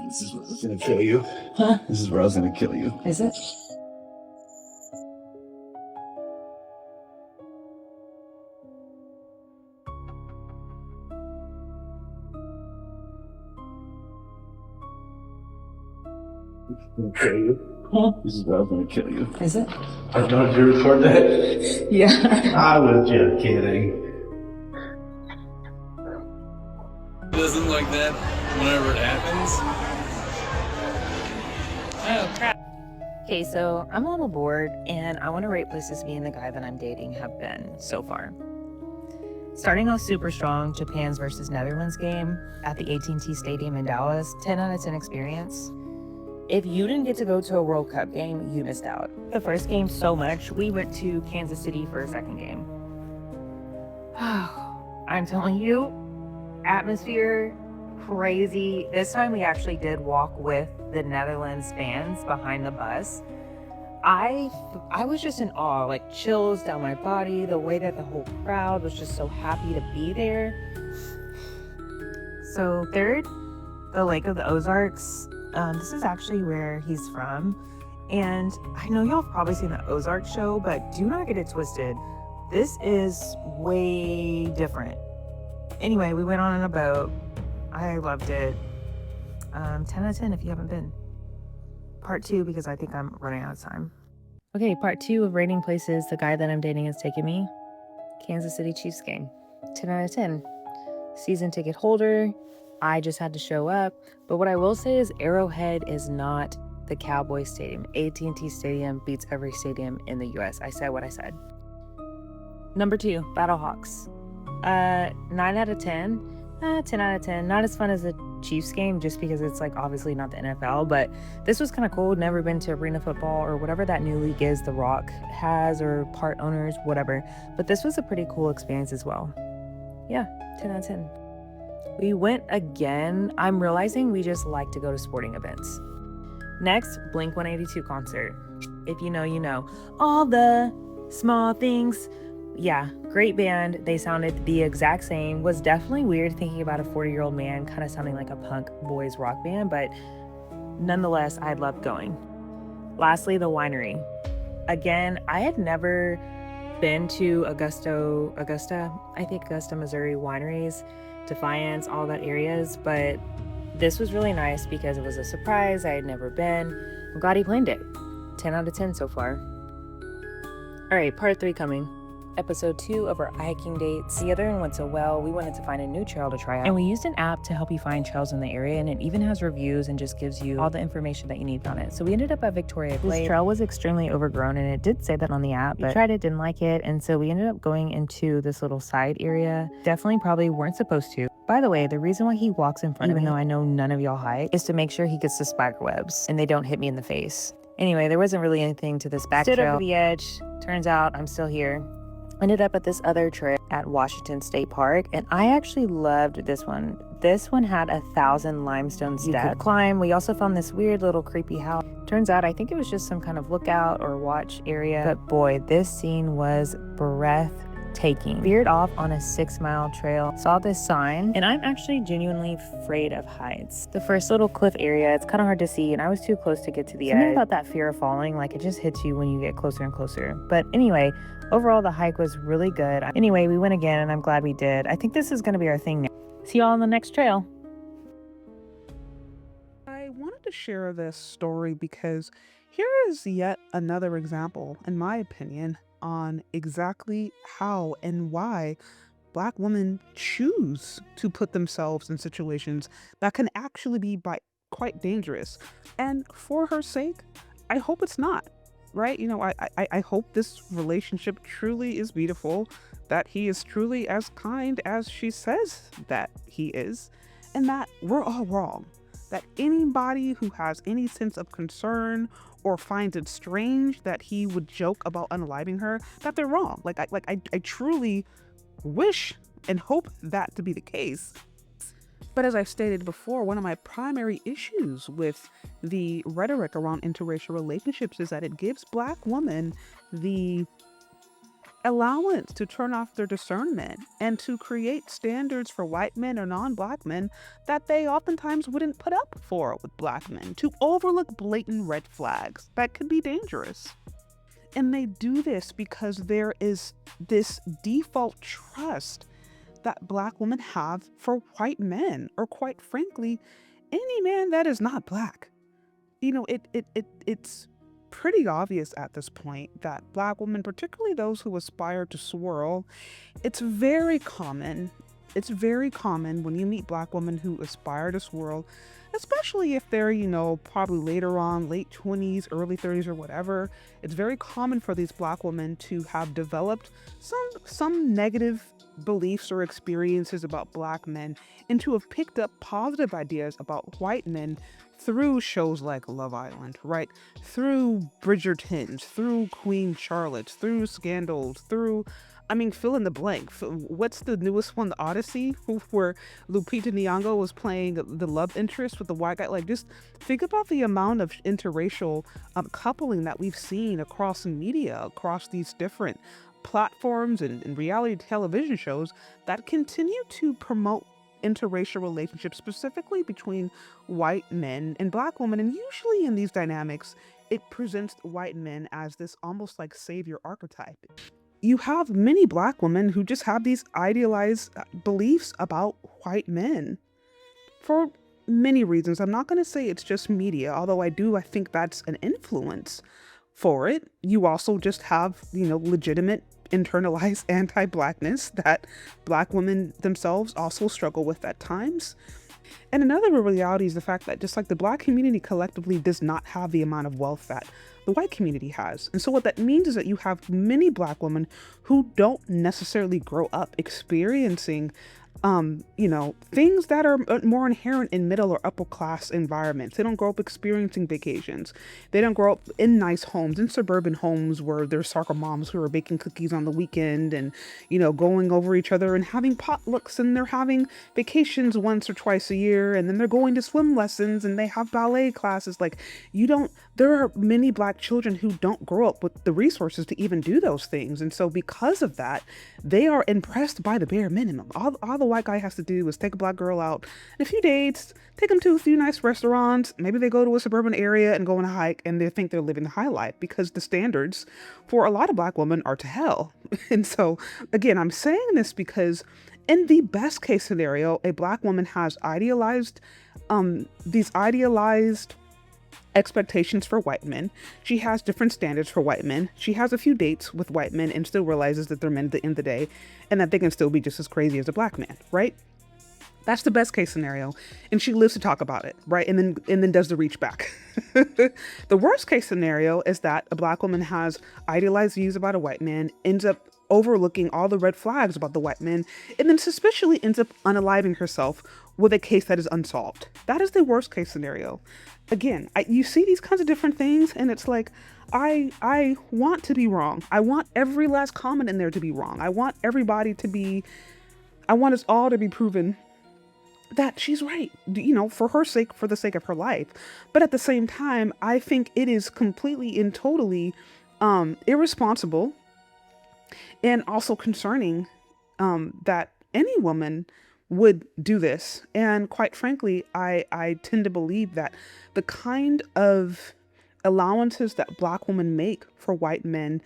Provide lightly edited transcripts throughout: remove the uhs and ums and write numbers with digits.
This is where I was gonna kill you. Huh? This is where I was gonna kill you. Is it? Gonna kill you. Huh? This is where I was gonna kill you. Is it? I don't know if you record that. Yeah. I was just kidding. It doesn't like that whenever it happens. Oh, crap. Okay, so I'm a little bored and I want to rate places me and the guy that I'm dating have been so far. Starting off super strong, Japan's versus Netherlands game at the AT&T Stadium in Dallas, 10 out of 10 experience. If you didn't get to go to a World Cup game, you missed out. The first game so much, we went to Kansas City for a second game. I'm telling you, atmosphere, crazy. This time we actually did walk with the Netherlands fans behind the bus. I was just in awe, like chills down my body, the way that the whole crowd was just so happy to be there. So third, the Lake of the Ozarks. This is actually where he's from. And I know y'all have probably seen the Ozark show, but do not get it twisted. This is way different. Anyway, we went on a boat. I loved it. 10 out of 10 if you haven't been. Part 2, because I think I'm running out of time. Okay, part 2 of rating places the guy that I'm dating has taken me. Kansas City Chiefs game. 10 out of 10. Season ticket holder. I just had to show up. But what I will say is Arrowhead is not the Cowboy Stadium. AT&T Stadium beats every stadium in the US. I said what I said. Number 2, Battlehawks. 9 out of 10. 10 out of 10. Not as fun as the Chiefs game, just because it's like obviously not the NFL, but this was kind of cool. Never been to arena football or whatever that new league is The Rock has, or part owners, whatever. But this was a pretty cool experience as well. Yeah, 10 out of 10. We went again. I'm realizing we just like to go to sporting events. Next, Blink-182 concert. If you know, you know. All the small things. Yeah, great band. They sounded the exact same. Was definitely weird thinking about a 40-year-old man kind of sounding like a punk boys rock band, but nonetheless, I loved going. Lastly, the winery. Again, I had never been to Augusta, Missouri wineries, Defiance, all that areas, but this was really nice because it was a surprise. I had never been. I'm glad he planned it. 10 out of 10 so far. All right, part 3 coming. Episode 2 of our hiking dates. The other one went so well, we wanted to find a new trail to try out. And we used an app to help you find trails in the area, and it even has reviews and just gives you all the information that you need on it. So we ended up at Victoria Glade. This trail was extremely overgrown, and it did say that on the app, but we tried it, didn't like it, and so we ended up going into this little side area. Definitely probably weren't supposed to. By the way, the reason why he walks in front of me, even though I know none of y'all hike, is to make sure he gets the spider webs and they don't hit me in the face. Anyway, there wasn't really anything to this back trail. Stood over the edge. Turns out I'm still here. Ended up at this other trail at Washington State Park, and I actually loved this one. This one had 1,000 limestone steps you could climb. We also found this weird little creepy house. Turns out I think it was just some kind of lookout or watch area, but boy, this scene was breathtaking. Veered off on a 6-mile trail, saw this sign, and I'm actually genuinely afraid of heights. The first little cliff area, it's kind of hard to see, and I was too close to get to the edge. Something about that fear of falling, like it just hits you when you get closer and closer. But anyway, overall, the hike was really good. Anyway, we went again, and I'm glad we did. I think this is going to be our thing now. See y'all on the next trail. I wanted to share this story because here is yet another example, in my opinion, on exactly how and why Black women choose to put themselves in situations that can actually be quite dangerous. And for her sake, I hope it's not. Right? You know, I hope this relationship truly is beautiful, that he is truly as kind as she says that he is, and that we're all wrong. That anybody who has any sense of concern or finds it strange that he would joke about unaliving her, that they're wrong. I truly wish and hope that to be the case. But as I've stated before, one of my primary issues with the rhetoric around interracial relationships is that it gives Black women the allowance to turn off their discernment and to create standards for white men or non-black men that they oftentimes wouldn't put up for with black men, to overlook blatant red flags that could be dangerous. And they do this because there is this default trust that black women have for white men, or quite frankly, any man that is not black. It's pretty obvious at this point that black women, particularly those who aspire to swirl, it's very common. It's very common when you meet black women who aspire to swirl, especially if they're, probably later on, late 20s, early 30s or whatever. It's very common for these black women to have developed some negative beliefs or experiences about black men, and to have picked up positive ideas about white men through shows like Love Island, right? Through Bridgertons, through Queen Charlotte, through Scandals, through, fill in the blank. What's the newest one? The Odyssey, where Lupita Nyong'o was playing the love interest with the white guy. Like, just think about the amount of interracial coupling that we've seen across the media, across these different platforms and reality television shows that continue to promote interracial relationships, specifically between white men and black women. And usually in these dynamics, it presents white men as this almost like savior archetype. You have many black women who just have these idealized beliefs about white men for many reasons. I'm not going to say it's just media, although I think that's an influence for it. You also just have, legitimate internalized anti-blackness that black women themselves also struggle with at times. And another reality is the fact that just like the black community collectively does not have the amount of wealth that the white community has. And so what that means is that you have many black women who don't necessarily grow up experiencing things that are more inherent in middle or upper class environments. They don't grow up experiencing vacations. They don't grow up in nice homes, in suburban homes where there's soccer moms who are baking cookies on the weekend and, going over each other and having potlucks, and they're having vacations once or twice a year, and then they're going to swim lessons and they have ballet classes. There are many black children who don't grow up with the resources to even do those things. And so because of that, they are impressed by the bare minimum. All the white guy has to do is take a black girl out and a few dates, take them to a few nice restaurants. Maybe they go to a suburban area and go on a hike, and they think they're living the high life because the standards for a lot of black women are to hell. And so again, I'm saying this because in the best case scenario, a black woman has these idealized expectations for white men. She has different standards for white men. She has a few dates with white men and still realizes that they're men at the end of the day and that they can still be just as crazy as a black man, right? That's the best case scenario. And she lives to talk about it, right? And then does the reach back. The worst case scenario is that a black woman has idealized views about a white man, ends up overlooking all the red flags about the white man, and then suspiciously ends up unaliving herself with a case that is unsolved. That is the worst case scenario. Again, you see these kinds of different things, and it's like, I want to be wrong. I want every last comment in there to be wrong. I want us all to be proven that she's right, for her sake, for the sake of her life. But at the same time, I think it is completely and totally irresponsible and also concerning that any woman would do this. And quite frankly, I tend to believe that the kind of allowances that black women make for white men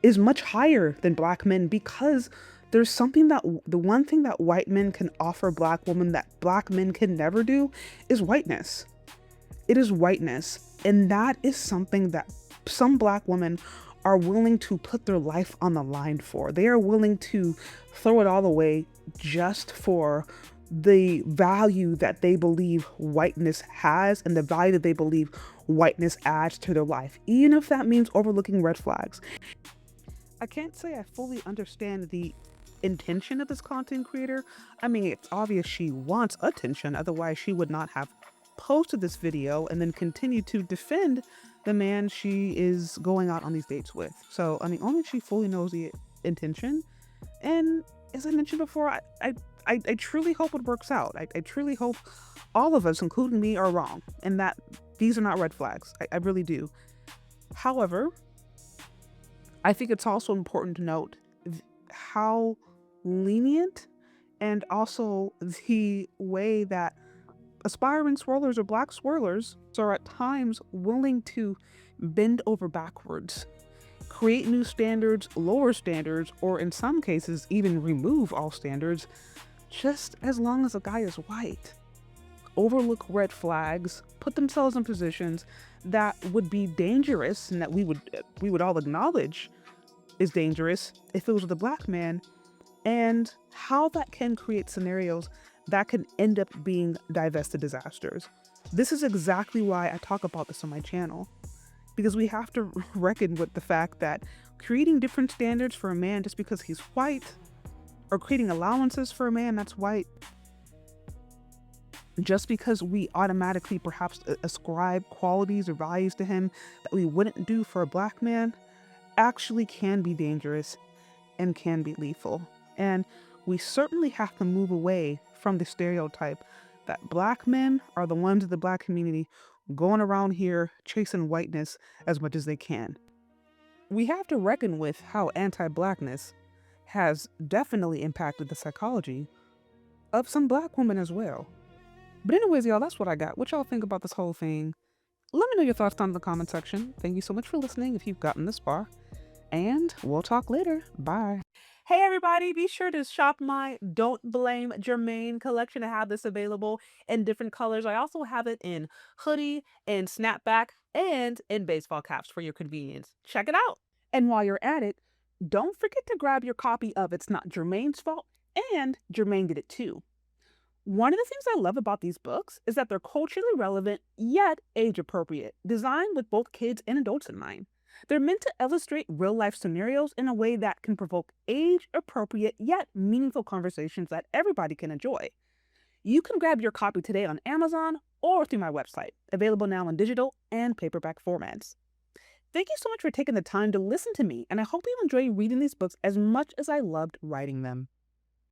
is much higher than black men, because there's something that the one thing that white men can offer black women that black men can never do is whiteness. It is whiteness. And that is something that some black women are willing to put their life on the line for. They are willing to throw it all away just for the value that they believe whiteness has and the value that they believe whiteness adds to their life, even if that means overlooking red flags. I can't say I fully understand the intention of this content creator. It's obvious she wants attention, otherwise she would not have posted this video and then continue to defend the man she is going out on these dates with. So only she fully knows the intention. And as I mentioned before, I truly hope it works out. I truly hope all of us, including me, are wrong and that these are not red flags. I really do. However, I think it's also important to note how lenient and also the way that aspiring swirlers or black swirlers are at times willing to bend over backwards, create new standards, lower standards, or in some cases even remove all standards, just as long as a guy is white. Overlook red flags, put themselves in positions that would be dangerous and that we would all acknowledge is dangerous if it was with a black man, and how that can create scenarios that can end up being divested disasters. This is exactly why I talk about this on my channel, because we have to reckon with the fact that creating different standards for a man just because he's white, or creating allowances for a man that's white, just because we automatically perhaps ascribe qualities or values to him that we wouldn't do for a black man, actually can be dangerous and can be lethal. And we certainly have to move away from the stereotype that black men are the ones in the black community going around here chasing whiteness as much as they can. We have to reckon with how anti-blackness has definitely impacted the psychology of some black women as well. But anyways, y'all, that's what I got. What y'all think about this whole thing? Let me know your thoughts down in the comment section. Thank you so much for listening if you've gotten this far. And we'll talk later. Bye. Hey everybody, be sure to shop my Don't Blame Jermaine collection. I have this available in different colors. I also have it in hoodie and snapback and in baseball caps for your convenience. Check it out. And while you're at it, don't forget to grab your copy of It's Not Jermaine's Fault and Jermaine Did It Too. One of the things I love about these books is that they're culturally relevant yet age appropriate, designed with both kids and adults in mind. They're meant to illustrate real-life scenarios in a way that can provoke age-appropriate yet meaningful conversations that everybody can enjoy. You can grab your copy today on Amazon or through my website, available now in digital and paperback formats. Thank you so much for taking the time to listen to me, and I hope you enjoy reading these books as much as I loved writing them.